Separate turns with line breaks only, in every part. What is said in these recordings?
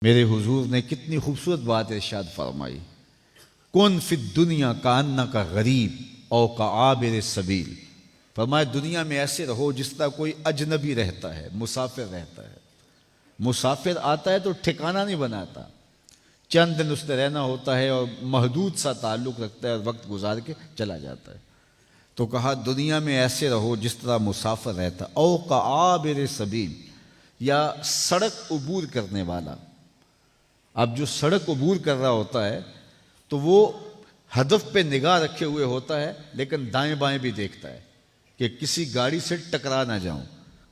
میرے حضور نے کتنی خوبصورت بات ارشاد فرمائی، کن فی الدنیا کانک غریب او کعابر سبیل۔ فرمایا دنیا میں ایسے رہو جس طرح کوئی اجنبی رہتا ہے، مسافر رہتا ہے۔ مسافر آتا ہے تو ٹھکانہ نہیں بناتا، چند دن اس نے رہنا ہوتا ہے اور محدود سا تعلق رکھتا ہے اور وقت گزار کے چلا جاتا ہے۔ تو کہا دنیا میں ایسے رہو جس طرح مسافر رہتا، او کعابر سبیل، یا سڑک عبور کرنے والا۔ اب جو سڑک عبور کر رہا ہوتا ہے تو وہ ہدف پہ نگاہ رکھے ہوئے ہوتا ہے، لیکن دائیں بائیں بھی دیکھتا ہے کہ کسی گاڑی سے ٹکرا نہ جاؤں،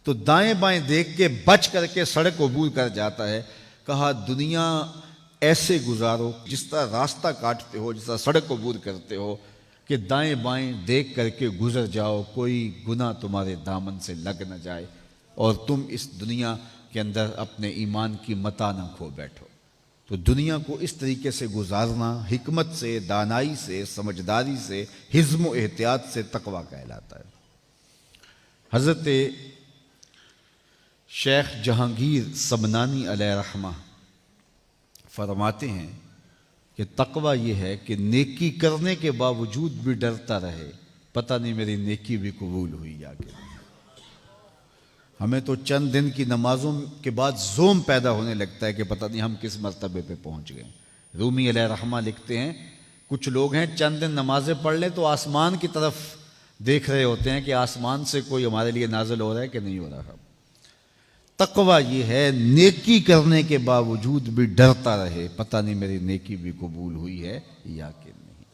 تو دائیں بائیں دیکھ کے بچ کر کے سڑک عبور کر جاتا ہے۔ کہا دنیا ایسے گزارو جس طرح راستہ کاٹتے ہو، جس طرح سڑک عبور کرتے ہو کہ دائیں بائیں دیکھ کر کے گزر جاؤ، کوئی گناہ تمہارے دامن سے لگ نہ جائے اور تم اس دنیا کے اندر اپنے ایمان کی متاع نہ کھو بیٹھو۔ تو دنیا کو اس طریقے سے گزارنا حکمت سے، دانائی سے، سمجھداری سے، حزم و احتیاط سے تقویٰ کہلاتا ہے۔ حضرت شیخ جہانگیر سمنانی علیہ رحمہ فرماتے ہیں کہ تقویٰ یہ ہے کہ نیکی کرنے کے باوجود بھی ڈرتا رہے، پتہ نہیں میری نیکی بھی قبول ہوئی یا کہ نہیں۔ ہمیں تو چند دن کی نمازوں کے بعد زوم پیدا ہونے لگتا ہے کہ پتہ نہیں ہم کس مرتبے پہ پہنچ گئے۔ رومی علیہ رحمہ لکھتے ہیں کچھ لوگ ہیں چند دن نمازیں پڑھ لیں تو آسمان کی طرف دیکھ رہے ہوتے ہیں کہ آسمان سے کوئی ہمارے لیے نازل ہو رہا ہے کہ نہیں ہو رہا۔ تقویٰ یہ ہے نیکی کرنے کے باوجود بھی ڈرتا رہے، پتہ نہیں میری نیکی بھی قبول ہوئی ہے یا کہ نہیں۔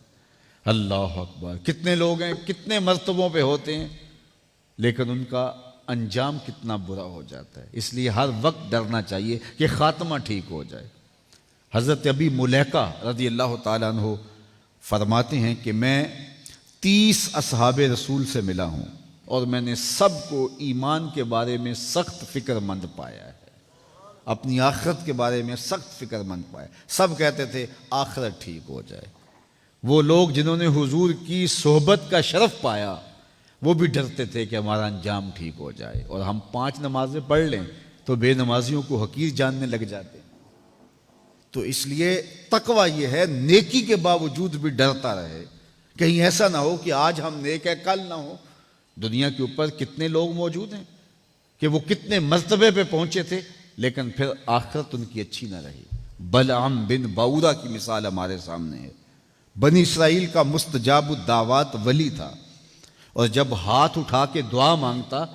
اللہ اکبر! کتنے لوگ ہیں کتنے مرتبوں پہ ہوتے ہیں لیکن ان کا انجام کتنا برا ہو جاتا ہے۔ اس لیے ہر وقت ڈرنا چاہیے کہ خاتمہ ٹھیک ہو جائے۔ حضرت ابی ملیکہ رضی اللہ تعالیٰ عنہ فرماتے ہیں کہ میں 30 اصحاب رسول سے ملا ہوں اور میں نے سب کو ایمان کے بارے میں سخت فکر مند پایا ہے، اپنی آخرت کے بارے میں سخت فکر مند پایا۔ سب کہتے تھے آخرت ٹھیک ہو جائے۔ وہ لوگ جنہوں نے حضور کی صحبت کا شرف پایا وہ بھی ڈرتے تھے کہ ہمارا انجام ٹھیک ہو جائے، اور ہم 5 نمازیں پڑھ لیں تو بے نمازیوں کو حقیر جاننے لگ جاتے۔ تو اس لیے تقویٰ یہ ہے نیکی کے باوجود بھی ڈرتا رہے، کہیں ایسا نہ ہو کہ آج ہم نیک ہیں کل نہ ہو۔ دنیا کے اوپر کتنے لوگ موجود ہیں کہ وہ کتنے مرتبے پہ پہنچے تھے لیکن پھر آخرت ان کی اچھی نہ رہی۔ بلعام بن باورہ کی مثال ہمارے سامنے ہے۔ بنی اسرائیل کا مستجاب الدعوات ولی تھا، اور جب ہاتھ اٹھا کے دعا مانگتا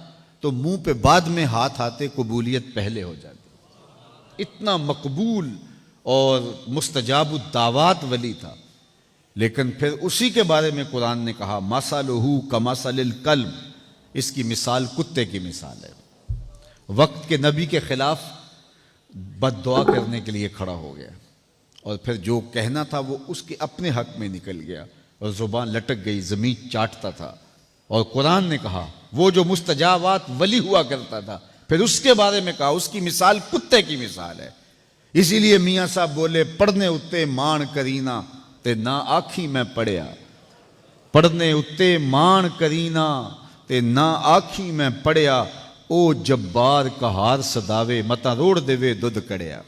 تو منہ پہ بعد میں ہاتھ آتے، قبولیت پہلے ہو جاتی۔ اتنا مقبول اور مستجاب الدعوات ولی تھا، لیکن پھر اسی کے بارے میں قرآن نے کہا مثلہ کمثل الکلب، اس کی مثال کتے کی مثال ہے۔ وقت کے نبی کے خلاف بد دعا کرنے کے لیے کھڑا ہو گیا، اور پھر جو کہنا تھا وہ اس کے اپنے حق میں نکل گیا اور زبان لٹک گئی، زمین چاٹتا تھا۔ اور قرآن نے کہا وہ جو مستجابات ولی ہوا کرتا تھا، پھر اس کے بارے میں کہا اس کی مثال کتے کی مثال ہے۔ اسی لیے میاں صاحب بولے پڑھنے اتے مان کرینا تے نہ آکھی میں پڑھیا، پڑھنے اتے مان کرینا تے نہ آکھی میں پڑھیا، او جبار کہار صداوے متا روڑ دے وے دودھ کڑیا۔